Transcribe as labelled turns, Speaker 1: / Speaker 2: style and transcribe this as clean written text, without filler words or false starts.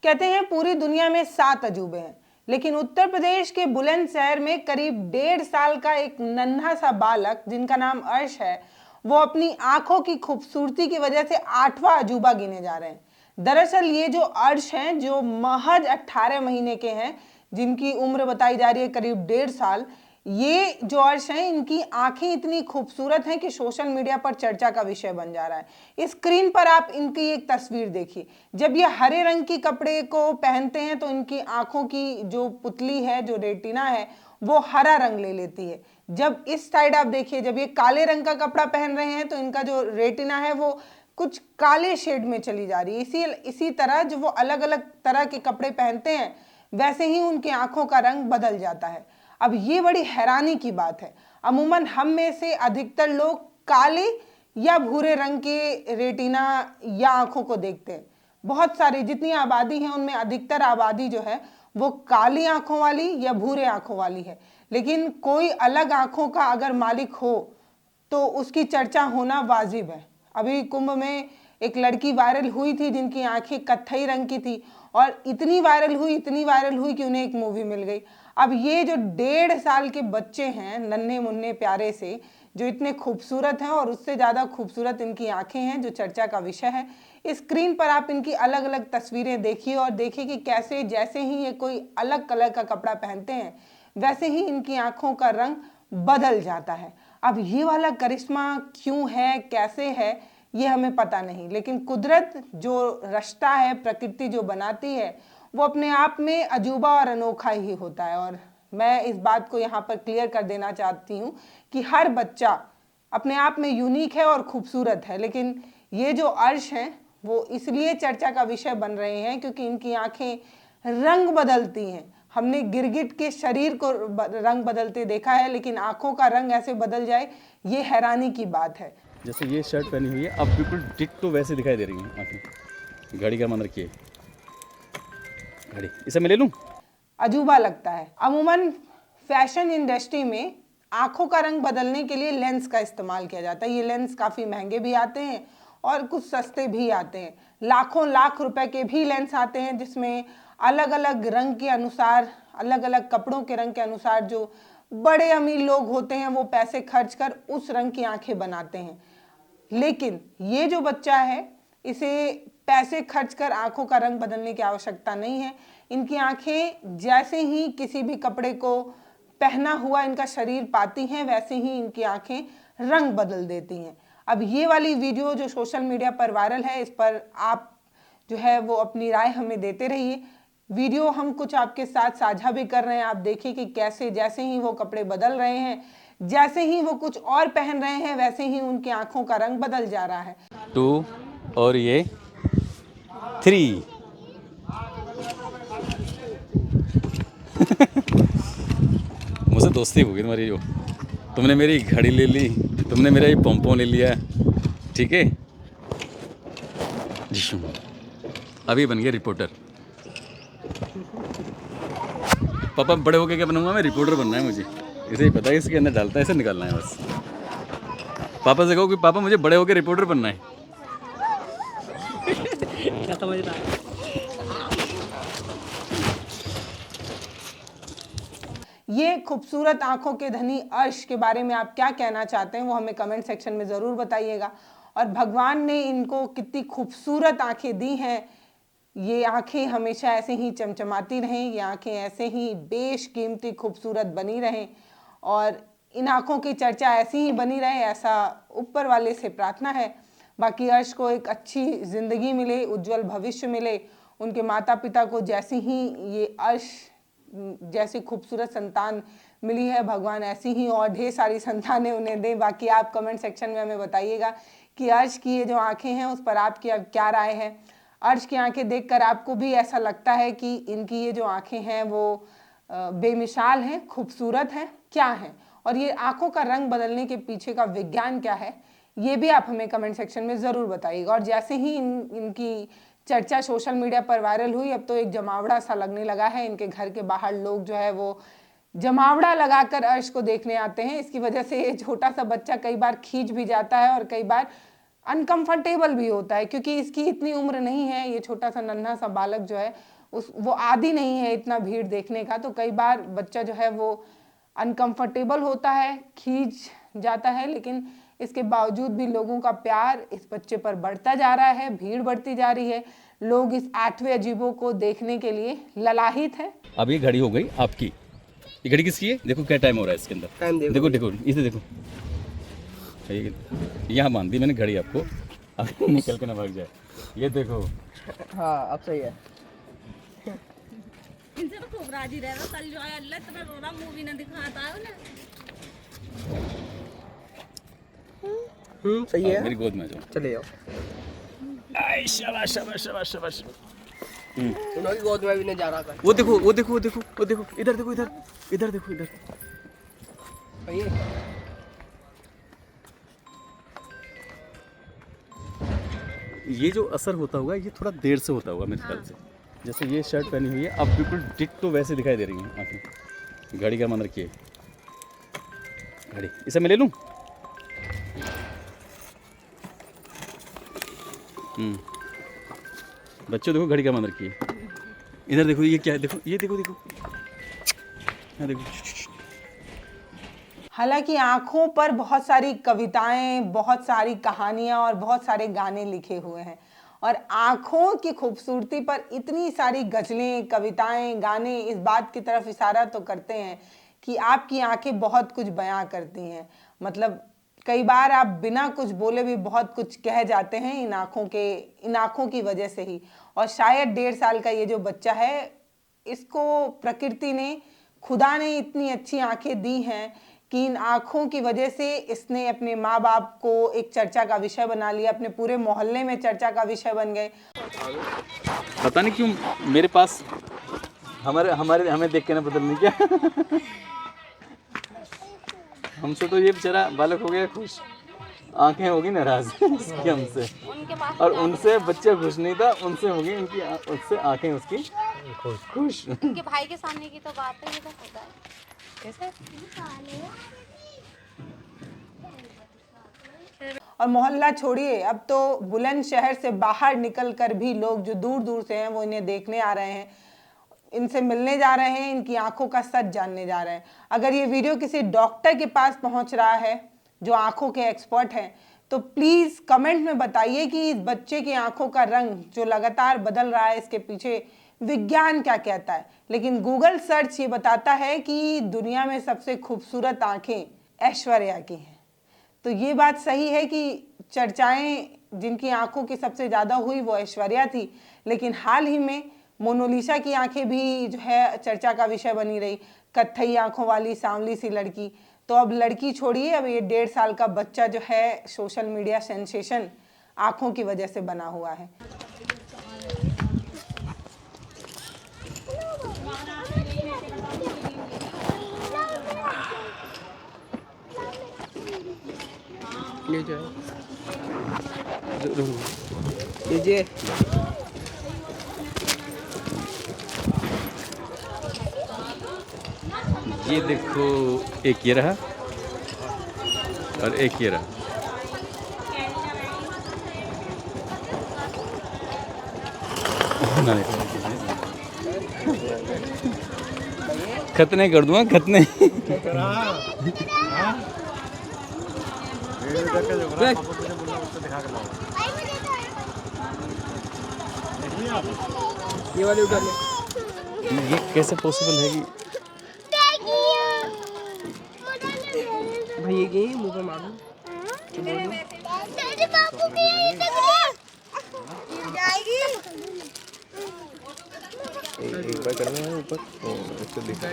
Speaker 1: कहते हैं पूरी दुनिया में 7 अजूबे हैं, लेकिन उत्तर प्रदेश के बुलंदशहर में करीब 1.5 साल का एक नन्हा सा बालक जिनका नाम अर्श है, वो अपनी आंखों की खूबसूरती की वजह से 8वां अजूबा गिने जा रहे हैं। दरअसल ये जो अर्श हैं, जो महज 18 महीने के हैं, जिनकी उम्र बताई जा रही है करीब 1.5 साल, ये जो अर्श हैं, इनकी आंखें इतनी खूबसूरत हैं कि सोशल मीडिया पर चर्चा का विषय बन जा रहा है। स्क्रीन पर आप इनकी एक तस्वीर देखिए। जब ये हरे रंग की कपड़े को पहनते हैं तो इनकी आंखों की जो पुतली है, जो रेटिना है, वो हरा रंग ले लेती है। जब इस साइड आप देखिए, जब ये काले रंग का कपड़ा पहन रहे हैं तो इनका जो रेटिना है वो कुछ काले शेड में चली जा रही है। इसी तरह जब वो अलग अलग तरह के कपड़े पहनते हैं, वैसे ही उनकी आंखों का रंग बदल जाता है। अब ये बड़ी हैरानी की बात है। अमूमन हम में से अधिकतर लोग काले या भूरे रंग के रेटिना या आंखों को देखते हैं। बहुत सारी जितनी आबादी है उनमें अधिकतर आबादी जो है वो काली आंखों वाली या भूरे आंखों वाली है। लेकिन कोई अलग आंखों का अगर मालिक हो तो उसकी चर्चा होना वाजिब है। अभी कुंभ में एक लड़की वायरल हुई थी जिनकी आंखें कत्थई रंग की थी, और इतनी वायरल हुई कि उन्हें एक मूवी मिल गई। अब ये जो 1.5 साल के बच्चे हैं, नन्हे मुन्ने प्यारे से, जो इतने खूबसूरत हैं, और उससे ज़्यादा खूबसूरत इनकी आंखें हैं, जो चर्चा का विषय है। स्क्रीन पर आप इनकी अलग अलग तस्वीरें देखिए और देखिए कि कैसे जैसे ही ये कोई अलग कलर का कपड़ा पहनते हैं, वैसे ही इनकी आंखों का रंग बदल जाता है। अब ये वाला करिश्मा क्यों है, कैसे है, ये हमें पता नहीं, लेकिन कुदरत जो रचता है, प्रकृति जो बनाती है, वो अपने आप में अजूबा और अनोखा ही होता है। और मैं इस बात को यहाँ पर क्लियर कर देना चाहती हूँ कि हर बच्चा अपने आप में यूनिक है और खूबसूरत है, लेकिन ये जो अर्श हैं वो इसलिए चर्चा का विषय बन रहे हैं क्योंकि इनकी आंखें रंग बदलती हैं। हमने गिरगिट के शरीर को रंग बदलते देखा है, लेकिन आंखों का रंग ऐसे बदल जाए, ये हैरानी की बात है।
Speaker 2: जैसे ये शर्ट पहनी हुई है, अब बिल्कुल डिट्टो वैसे दिखाई दे रही हैं आंखें। घड़ी का मन रखिए, घड़ी इसे मैं ले लूँ।
Speaker 1: अजूबा लगता है। अमूमन फैशन इंडस्ट्री में आंखों का रंग बदलने के लिए लेंस का इस्तेमाल किया जाता है। ये लेंस काफ़ी महंगे भी आते हैं और कुछ सस्ते भी आते हैं। लाखों लाख रुपए के भी लेंस आते हैं जिसमें अलग अलग रंग के अनुसार, अलग अलग कपड़ों के रंग के अनुसार जो बड़े अमीर लोग होते हैं वो पैसे खर्च कर उस रंग की आंखें बनाते हैं। लेकिन ये जो बच्चा है, इसे पैसे खर्च कर आंखों का रंग बदलने की आवश्यकता नहीं है। इनकी आंखें जैसे ही किसी भी कपड़े को पहना हुआ इनका शरीर पाती हैं, वैसे ही इनकी आंखें रंग बदल देती हैं। अब ये वाली वीडियो जो सोशल मीडिया पर वायरल है, इस पर आप जो है वो अपनी राय हमें देते रहिए। वीडियो हम कुछ आपके साथ साझा भी कर रहे हैं। आप देखिए कि कैसे जैसे ही वो कपड़े बदल रहे हैं, जैसे ही वो कुछ और पहन रहे हैं, वैसे ही उनकी आंखों का रंग बदल जा रहा है।
Speaker 2: 2 और ये 3। मुझसे दोस्ती हो गई तुम्हारी। जो तुमने मेरी घड़ी ले ली, तुमने मेरा ये पोंपों ले लिया, ठीक है। अभी बन गया रिपोर्टर। पापा बड़े होके क्या बनूंगा मैं? रिपोर्टर बनना है मुझे। इसे ही पता है इसके अंदर डालता है, इसे निकालना है बस। पापा से कहो कि पापा मुझे बड़े होके रिपोर्टर बनना है।
Speaker 3: क्या समझ रहा है?
Speaker 1: ये खूबसूरत आंखों के धनी अर्श के बारे में आप क्या कहना चाहते हैं, वो हमें कमेंट सेक्शन में ज़रूर बताइएगा। और भगवान ने इनको कितनी खूबसूरत आंखें दी हैं, ये आंखें हमेशा ऐसे ही चमचमाती रहें, ये आंखें ऐसे ही बेशकीमती खूबसूरत बनी रहें, और इन आंखों की चर्चा ऐसी ही बनी रहे, ऐसा ऊपर वाले से प्रार्थना है। बाकी अर्श को एक अच्छी ज़िंदगी मिले, उज्जवल भविष्य मिले। उनके माता पिता को जैसी ही ये अर्श जैसी खूबसूरत संतान मिली है, भगवान ऐसी ही और ढेर सारी संतानें उन्हें दें। बाकी आप कमेंट सेक्शन में हमें बताइएगा कि अर्श की ये जो आंखें हैं उस पर आपकी अब क्या राय है। अर्श की आंखें देखकर आपको भी ऐसा लगता है कि इनकी ये जो आंखें हैं वो बेमिसाल हैं, खूबसूरत हैं, क्या हैं, और ये आंखों का रंग बदलने के पीछे का विज्ञान क्या है, ये भी आप हमें कमेंट सेक्शन में ज़रूर बताइएगा। और जैसे ही इनकी चर्चा सोशल मीडिया पर वायरल हुई, अब तो एक जमावड़ा सा लगने लगा है। इनके घर के बाहर लोग जो है वो जमावड़ा लगाकर अर्श को देखने आते हैं। इसकी वजह से ये छोटा सा बच्चा कई बार खींच भी जाता है और कई बार अनकंफर्टेबल भी होता है, क्योंकि इसकी इतनी उम्र नहीं है, ये छोटा सा नन्हा सा बालक जो है वो आदी नहीं है इतना भीड़ देखने का। तो कई बार बच्चा जो है वो अनकंफर्टेबल होता है, खींच जाता है, लेकिन इसके बावजूद भी लोगों का प्यार इस बच्चे पर बढ़ता जा रहा है, भीड़ बढ़ती जा रही है, लोग इस 8वें अजूबों को देखने के लिए ललाहित हैं।
Speaker 2: अब ये घड़ी हो गई आपकी। ये घड़ी किसकी है? देखो क्या टाइम हो रहा है इसके अंदर।
Speaker 3: टाइम
Speaker 2: देखो देखो इसे देखो, यहाँ बांध दी मैंने घड़ी आपको, अब निकल के ना भाग जाए। ये देखो,
Speaker 3: हाँ अब सही है।
Speaker 4: इनसे तो खूब राजी रह रहा कल जो है अल्लाह इतना रोना मूवी ने दिखाता है उन्हें।
Speaker 3: सही है।
Speaker 2: मेरी गोद में आ जाओ।
Speaker 3: चले जाओ।
Speaker 2: आई शाबाश शाबाश शाबाश शाबाश।
Speaker 3: उन्होंने गोद में भी नहीं जा रहा था।
Speaker 2: वो देखो वो देखो वो देखो वो देखो, इधर देखो, इधर इधर देखो, इधर।
Speaker 3: सही है।
Speaker 2: ये जो असर होता होगा ये थोड़ा देर से होता होगा मेरे ख्याल से। जैसे ये शर्ट पहनी हुई है, अब बिल्कुल डिट्टो वैसे दिखाई दे रही है आंखें। घड़ी का मन रखिए, घड़ी इसे मैं ले लूँ। बच्चों देखो, घड़ी का मन रखिए। इधर देखो, ये क्या है? देखो ये देखो देखो, यहाँ देखो।
Speaker 1: हालांकि आँखों पर बहुत सारी कविताएं, बहुत सारी कहानियां और बहुत सारे गाने लिखे हुए हैं, और आँखों की खूबसूरती पर इतनी सारी गज़लें, कविताएं, गाने इस बात की तरफ इशारा तो करते हैं कि आपकी आंखें बहुत कुछ बयां करती हैं। मतलब कई बार आप बिना कुछ बोले भी बहुत कुछ कह जाते हैं इन आँखों की वजह से ही। और शायद 1.5 साल का ये जो बच्चा है, इसको प्रकृति ने, खुदा ने इतनी अच्छी आंखें दी हैं कि इन आँखों की वजह से इसने अपने माँ बाप को एक चर्चा का विषय बना लिया, अपने पूरे मोहल्ले में चर्चा का विषय बन गए।
Speaker 2: पता नहीं क्यों मेरे पास हमें देख के ना बदल नहीं क्या। हमसे तो ये बेचारा बालक हो गया खुश, आंखें होगी नाराज उसकी हमसे, और उनसे बच्चा खुश नहीं था, उनसे होगी उनकी उससे आंखें उसकी खुश।
Speaker 4: उनके भाई के सामने की तो बात है, ये तो होता है। कैसे?
Speaker 1: और मोहल्ला छोड़िए, अब तो बुलंदशहर से बाहर निकलकर भी लोग जो दूर दूर से हैं वो इन्हें देखने आ रहे हैं, इनसे मिलने जा रहे हैं, इनकी आंखों का सच जानने जा रहे हैं। अगर ये वीडियो किसी डॉक्टर के पास पहुंच रहा है जो आंखों के एक्सपर्ट हैं, तो प्लीज़ कमेंट में बताइए कि इस बच्चे की आंखों का रंग जो लगातार बदल रहा है, इसके पीछे विज्ञान क्या कहता है। लेकिन गूगल सर्च ये बताता है कि दुनिया में सबसे खूबसूरत आंखें ऐश्वर्या की हैं। तो ये बात सही है कि चर्चाएं जिनकी आंखों की सबसे ज़्यादा हुई वो ऐश्वर्या थी, लेकिन हाल ही में मोनालिसा की आंखें भी जो है चर्चा का विषय बनी रही, कत्थई आंखों वाली सांवली सी लड़की। तो अब लड़की छोड़िए, अब ये 1.5 साल का बच्चा जो है सोशल मीडिया सेंसेशन आंखों की वजह से बना हुआ है।
Speaker 3: लीजिए।
Speaker 2: ये देखो, एक ये रहा और एक ये रहा। खतने कर दूंगा, खतने।
Speaker 3: ये वाली उधर ले।
Speaker 2: ये कैसे पॉसिबल है कि
Speaker 3: भाई ये गई मुंह पे मारो।
Speaker 2: एक बार करना है ऊपर, इसको दिखा।